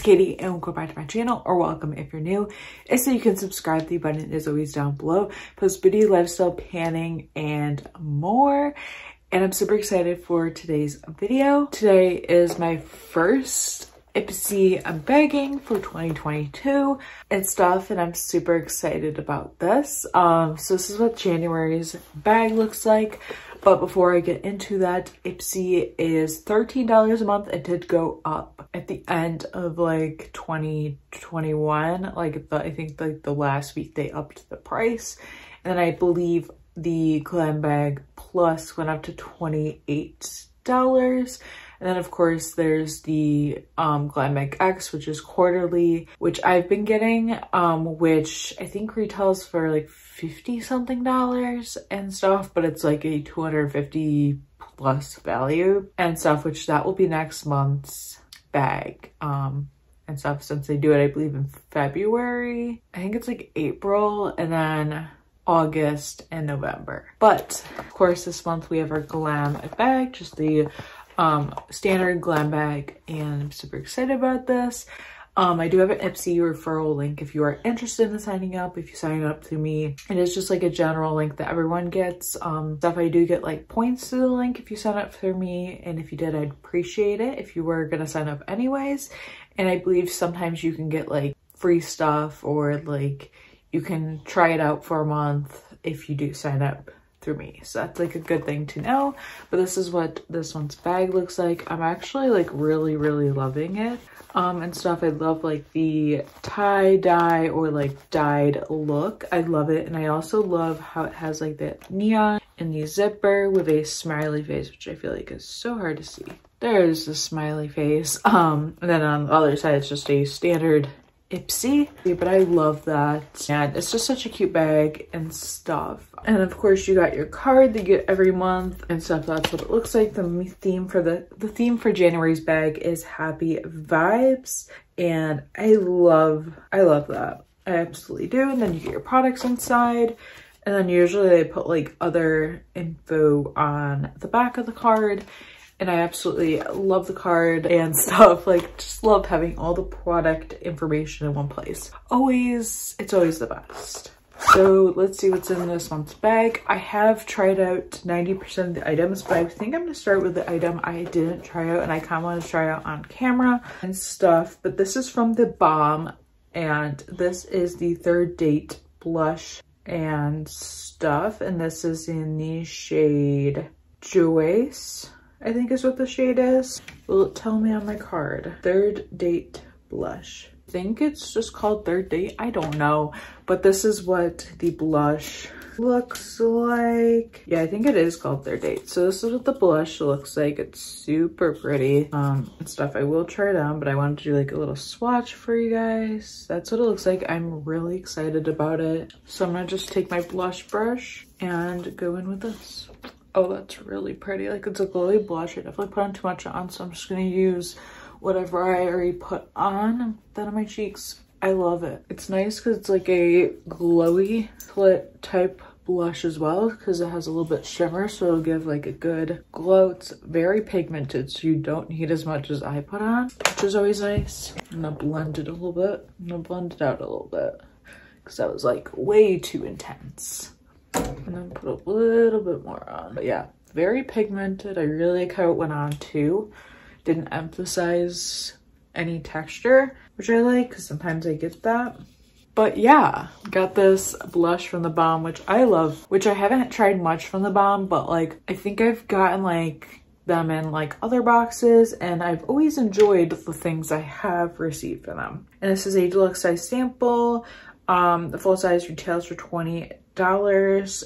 Katie and welcome back to my channel, or welcome if you're new. And so you can subscribe, the button is always down below. Post beauty, lifestyle, panning, and more. And I'm super excited for today's video. Today is my first Ipsy unbagging for 2022 and stuff, and I'm super excited about this. So this is what January's bag looks like. But before I get into that, Ipsy is $13 a month. It did go up at the end of like 2021. I think like the last week they upped the price. And then I believe the Glam Bag Plus went up to $28. And then of course there's the Glam Bag X, which is quarterly, which I've been getting, which I think retails for like $50 something and stuff, but it's like a 250 plus value and stuff, which that will be next month's bag and stuff, since they do it I believe in February. I think it's like April and then August and November. But of course this month we have our Glam bag, just the standard Glam bag, and I'm super excited about this. I do have an Ipsy referral link if you are interested in signing up. If you sign up through me, it is just like a general link that everyone gets. Stuff I do get like points to the link if you sign up through me, and if you did, I'd appreciate it if you were gonna sign up anyways. And I believe sometimes you can get like free stuff, or like you can try it out for a month if you do sign up through me. So that's like a good thing to know. But this is what this one's bag looks like. I'm actually like really loving it and stuff. I love like the tie-dye or like dyed look. I love it. And I also love how it has like that neon in the zipper with a smiley face, which I feel like is so hard to see. There's the smiley face. And then on the other side it's just a standard Ipsy, but I love that, and it's just such a cute bag and stuff. And of course you got your card that you get every month and stuff. That's what it looks like. The theme for January's bag is happy vibes, and I love that. I absolutely do. And then you get your products inside, and then usually they put like other info on the back of the card. And I absolutely love the card and stuff. Like, just love having all the product information in one place. It's always the best. So let's see what's in this month's bag. I have tried out 90% of the items, but I think I'm gonna start with the item I didn't try out and I kind of want to try out on camera and stuff. But this is from The Balm, and this is the Third Date blush and stuff. And this is in the shade Joyce, I think is what the shade is. Will it tell me on my card? Third Date blush. I think it's just called Third Date. I don't know. But this is what the blush looks like. Yeah, I think it is called Third Date. So this is what the blush looks like. It's super pretty and stuff. I will try it on, but I wanted to do like a little swatch for you guys. That's what it looks like. I'm really excited about it. So I'm gonna just take my blush brush and go in with this. Oh, that's really pretty. Like, it's a glowy blush. I definitely put on too much on, so I'm just gonna use whatever I already put on my cheeks. I love it. It's nice because it's like a glowy split type blush as well, because it has a little bit shimmer, so it'll give like a good glow. It's very pigmented, so you don't need as much as I put on, which is always nice. I'm gonna blend it a little bit. I'm gonna blend it out a little bit because that was like way too intense. And then put a little bit more on. But yeah, very pigmented. I really like how it went on too. Didn't emphasize any texture, which I like because sometimes I get that. But yeah, got this blush from The Balm, which I love, which I haven't tried much from The Balm, but like I think I've gotten like them in like other boxes, and I've always enjoyed the things I have received from them. And this is a deluxe size sample. The full size retails for $20.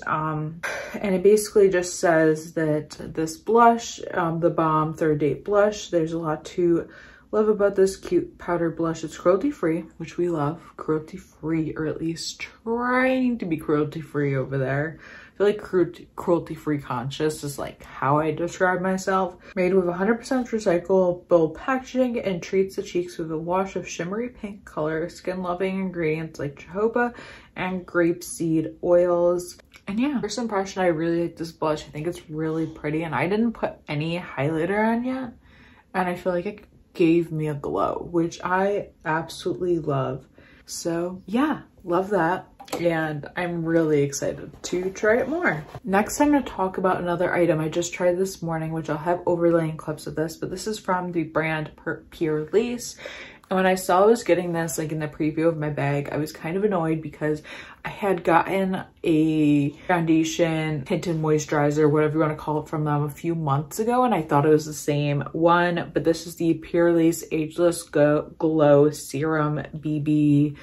And it basically just says that this blush, The Balm Third Date blush, there's a lot to love about this cute powder blush. It's cruelty free, which we love. Cruelty free, or at least trying to be cruelty free over there. I feel like cruelty free conscious is like how I describe myself. Made with 100% recyclable packaging and treats the cheeks with a wash of shimmery pink color, skin loving ingredients like jojoba and grapeseed oils. And yeah, first impression, I really like this blush. I think it's really pretty, and I didn't put any highlighter on yet, and I feel like gave me a glow, which I absolutely love. So yeah, love that. And I'm really excited to try it more. Next, I'm going to talk about another item I just tried this morning, which I'll have overlaying clips of this, but this is from the brand Pure Lace. And when I saw I was getting this like in the preview of my bag, I was kind of annoyed because I had gotten a foundation, tinted moisturizer, whatever you want to call it, from them a few months ago, and I thought it was the same one, but this is the Pure Lace Ageless Glow Serum BB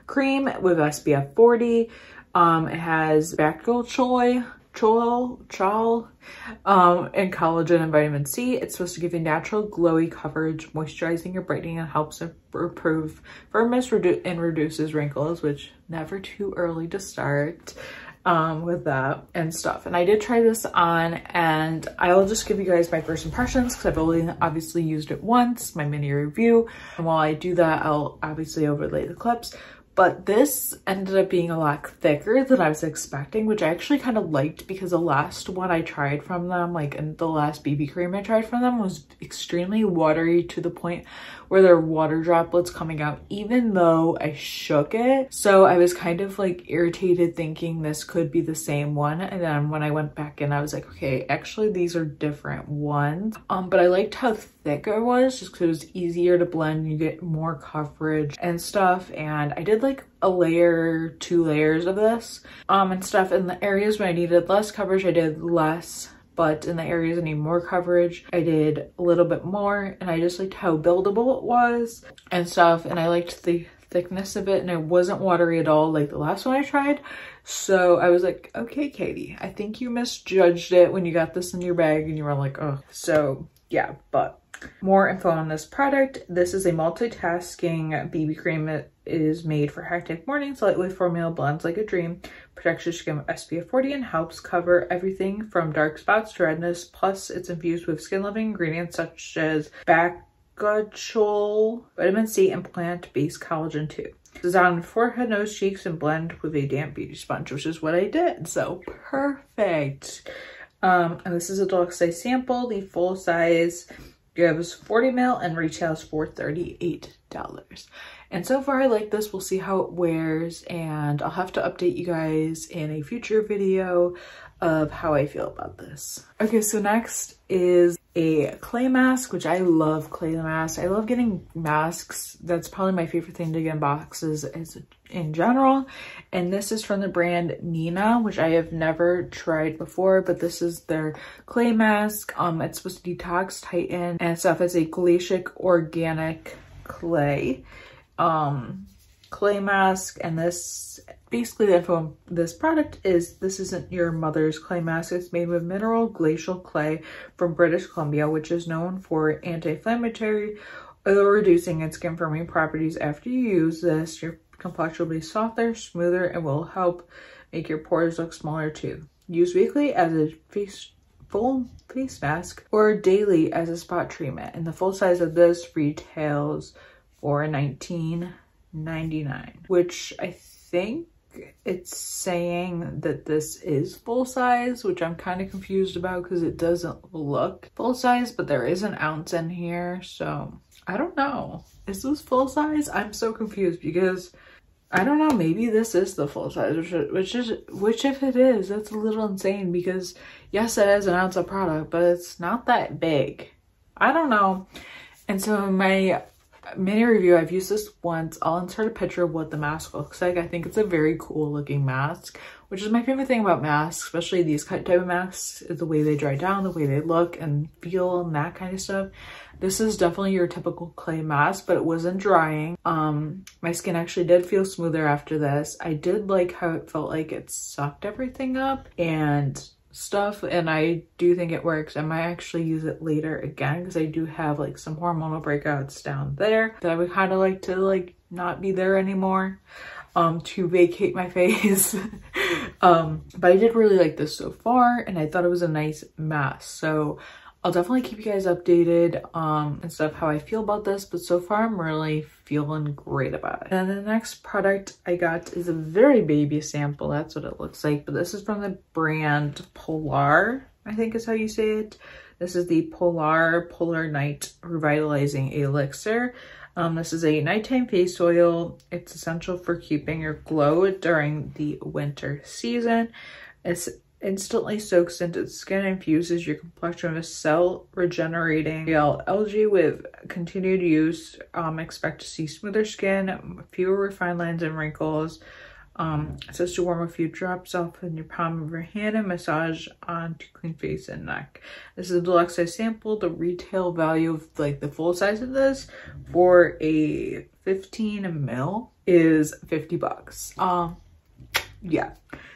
Cream with SPF 40. It has Bactyl Chol, and collagen and vitamin C. It's supposed to give you natural glowy coverage, moisturizing your brightening, and helps improve firmness and reduces wrinkles, which never too early to start with that and stuff. And I did try this on, and I'll just give you guys my first impressions because I've only obviously used it once, my mini review. And while I do that, I'll obviously overlay the clips. But this ended up being a lot thicker than I was expecting, which I actually kind of liked because the last one I tried from them, like in the last BB cream I tried from them, was extremely watery to the point where there were water droplets coming out even though I shook it. So I was kind of like irritated thinking this could be the same one. And then when I went back in, I was like, okay, actually these are different ones. But I liked how thick it was just because it was easier to blend. You get more coverage and stuff. And I did like a layer, 2 layers of this and stuff. In the areas where I needed less coverage, I did less. But in the areas I need more coverage, I did a little bit more. And I just liked how buildable it was and stuff. And I liked the thickness of it, and it wasn't watery at all like the last one I tried. So I was like, okay, Katie, I think you misjudged it when you got this in your bag and you were like, oh. So yeah, but more info on this product. This is a multitasking BB cream. It is made for hectic mornings. Lightweight formula blends like a dream, protects your skin with SPF 40, and helps cover everything from dark spots to redness. Plus, it's infused with skin-loving ingredients such as Bactyl, vitamin C, and plant-based collagen too. This is on forehead, nose, cheeks, and blend with a damp beauty sponge, which is what I did. So perfect. And this is a deluxe size sample. The full size gives 40 ml and retails for $38. And so far I like this. We'll see how it wears, and I'll have to update you guys in a future video of how I feel about this. Okay, so next is a clay mask, which I love clay masks. I love getting masks. That's probably my favorite thing to get in boxes in general. And this is from the brand Nina, which I have never tried before, but this is their clay mask. It's supposed to detox, tighten, and stuff. It's a glacial organic clay mask. And this, basically the info on this product is, this isn't your mother's clay mask. It's made with mineral glacial clay from British Columbia, which is known for anti-inflammatory, oil reducing, and skin firming properties. After you use this, your complexion will be softer, smoother, and will help make your pores look smaller too. Use weekly as a full face mask or daily as a spot treatment. And the full size of this retails for $19.99, which I think it's saying that this is full size, which I'm kind of confused about because it doesn't look full size, but there is an ounce in here. So I don't know. Is this full size? I'm so confused because I don't know, maybe this is the full size, which if it is, that's a little insane because yes, it is an ounce of product, but it's not that big. I don't know. And so in my mini review, I've used this once. I'll insert a picture of what the mask looks like. I think it's a very cool looking mask, which is my favorite thing about masks, especially these type of masks, is the way they dry down, the way they look and feel and that kind of stuff. This is definitely your typical clay mask, but it wasn't drying. My skin actually did feel smoother after this. I did like how it felt like it sucked everything up and stuff, and I do think it works. I might actually use it later again because I do have like some hormonal breakouts down there that I would kind of like to like not be there anymore to vacate my face. But I did really like this so far, and I thought it was a nice mask. So I'll definitely keep you guys updated and stuff how I feel about this, but so far I'm really feeling great about it. And the next product I got is a very baby sample. That's what it looks like, but this is from the brand Polar. I think is how you say it. This is the Polar Night Revitalizing Elixir. This is a nighttime face oil. It's essential for keeping your glow during the winter season. It's instantly soaks into the skin and infuses your complexion with cell regenerating algae. With continued use, expect to see smoother skin, fewer refined lines and wrinkles. It says to warm a few drops off in your palm of your hand and massage onto clean face and neck. This is a deluxe size sample. The retail value of like the full size of this for a 15 ml is $50. Yeah,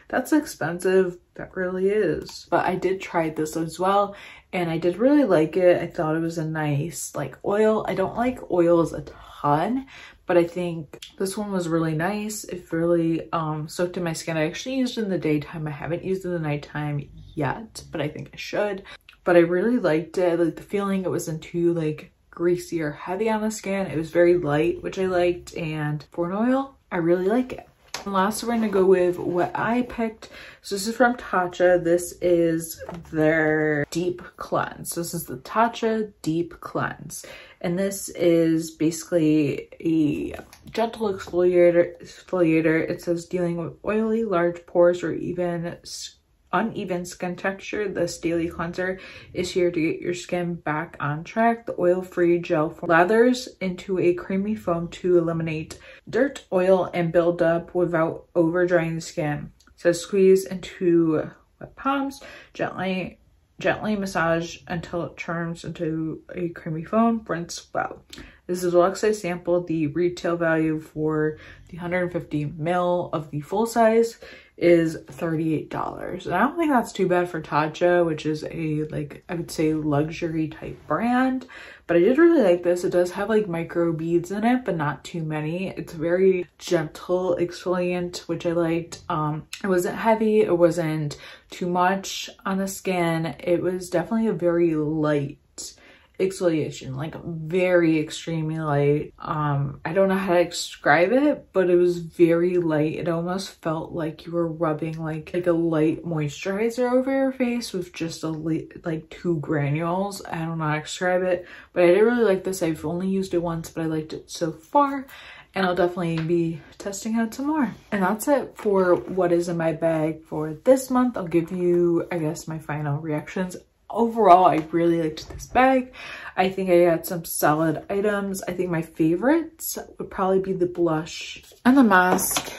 that's expensive. That really is. But I did try this as well and I did really like it. I thought it was a nice like oil. I don't like oils a ton, but I think this one was really nice. It really soaked in my skin. I actually used it in the daytime. I haven't used it in the nighttime yet, but I think I should. But I really liked it. Like the feeling, it wasn't too like greasy or heavy on the skin. It was very light, which I liked. And for an oil, I really like it. And last, we're gonna go with what I picked. So this is from Tatcha. This is their Deep Cleanse. This is the Tatcha Deep Cleanse. And this is basically a gentle exfoliator. It says dealing with oily, large pores, or even uneven skin texture. This daily cleanser is here to get your skin back on track. The oil-free gel lathers into a creamy foam to eliminate dirt, oil, and buildup without over drying the skin. It says squeeze into wet palms, gently massage until it turns into a creamy foam. Rinse well. This is a deluxe size sample. The retail value for the 150 ml of the full size is $38. And I don't think that's too bad for Tatcha, which is a, like, I would say luxury type brand. But I did really like this. It does have like micro beads in it, but not too many. It's very gentle exfoliant, which I liked. It wasn't heavy. It wasn't too much on the skin. It was definitely a very light exfoliation, like very extremely light. I don't know how to describe it, but it was very light. It almost felt like you were rubbing like a light moisturizer over your face with just like 2 granules. I don't know how to describe it, but I did really like this. I've only used it once, but I liked it so far, and I'll definitely be testing out some more. And that's it for what is in my bag for this month. I'll give you, I guess, my final reactions. Overall, I really liked this bag. I think I got some solid items. I think my favorites would probably be the blush and the mask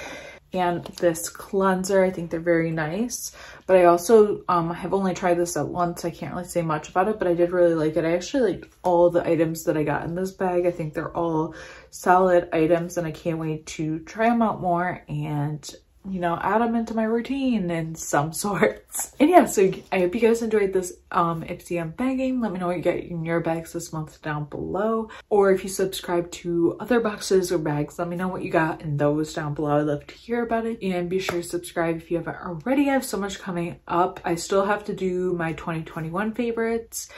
and this cleanser. I think they're very nice. But I also have only tried this at once. I can't really say much about it, but I did really like it. I actually liked all the items that I got in this bag. I think they're all solid items and I can't wait to try them out more and, you know, add them into my routine in some sorts. And yeah, so I hope you guys enjoyed this Ipsy unbagging. Let me know what you get in your bags this month down below. Or if you subscribe to other boxes or bags, let me know what you got in those down below. I'd love to hear about it. And be sure to subscribe if you haven't already. I have so much coming up. I still have to do my 2021 favorites,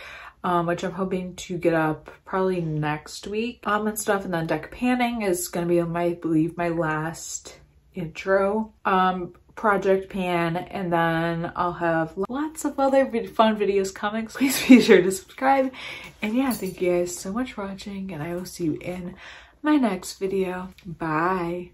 which I'm hoping to get up probably next week and stuff. And then deck panning is going to be, I believe, my last intro project pan, and then I'll have lots of other fun videos coming, so please be sure to subscribe. And yeah, thank you guys so much for watching, and I will see you in my next video. Bye.